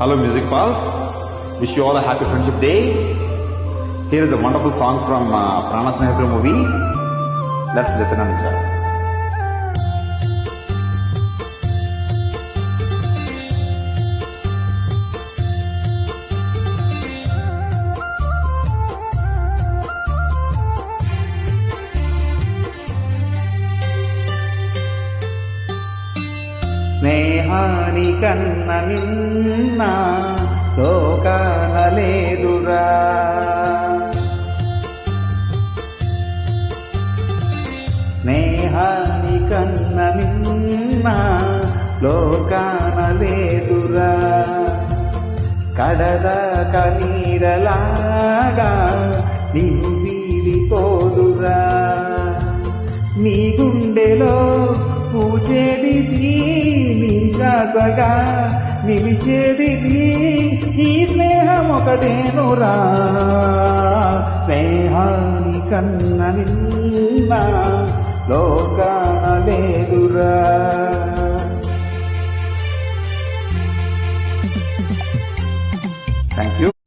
Hello Music Pals, wish you all a happy Friendship Day. Here is a wonderful song from Prana Snehitra movie. Let's listen and enjoy. స్నేహాని కన్న నిన్న లోకాన లేదురా, స్నేహాని కన్న నిన్న లోకాన లేదురా, కడదాక నీడలాగా నిన్ను వీడిపోదురా, నీ గుండెలో పూచేదిది నిరాశగా నిలిచేదిది ఈ స్నేహం ఒకటేనురా, స్నేహాని కన్న నిన్న లోకాన లేదురా. Thank you.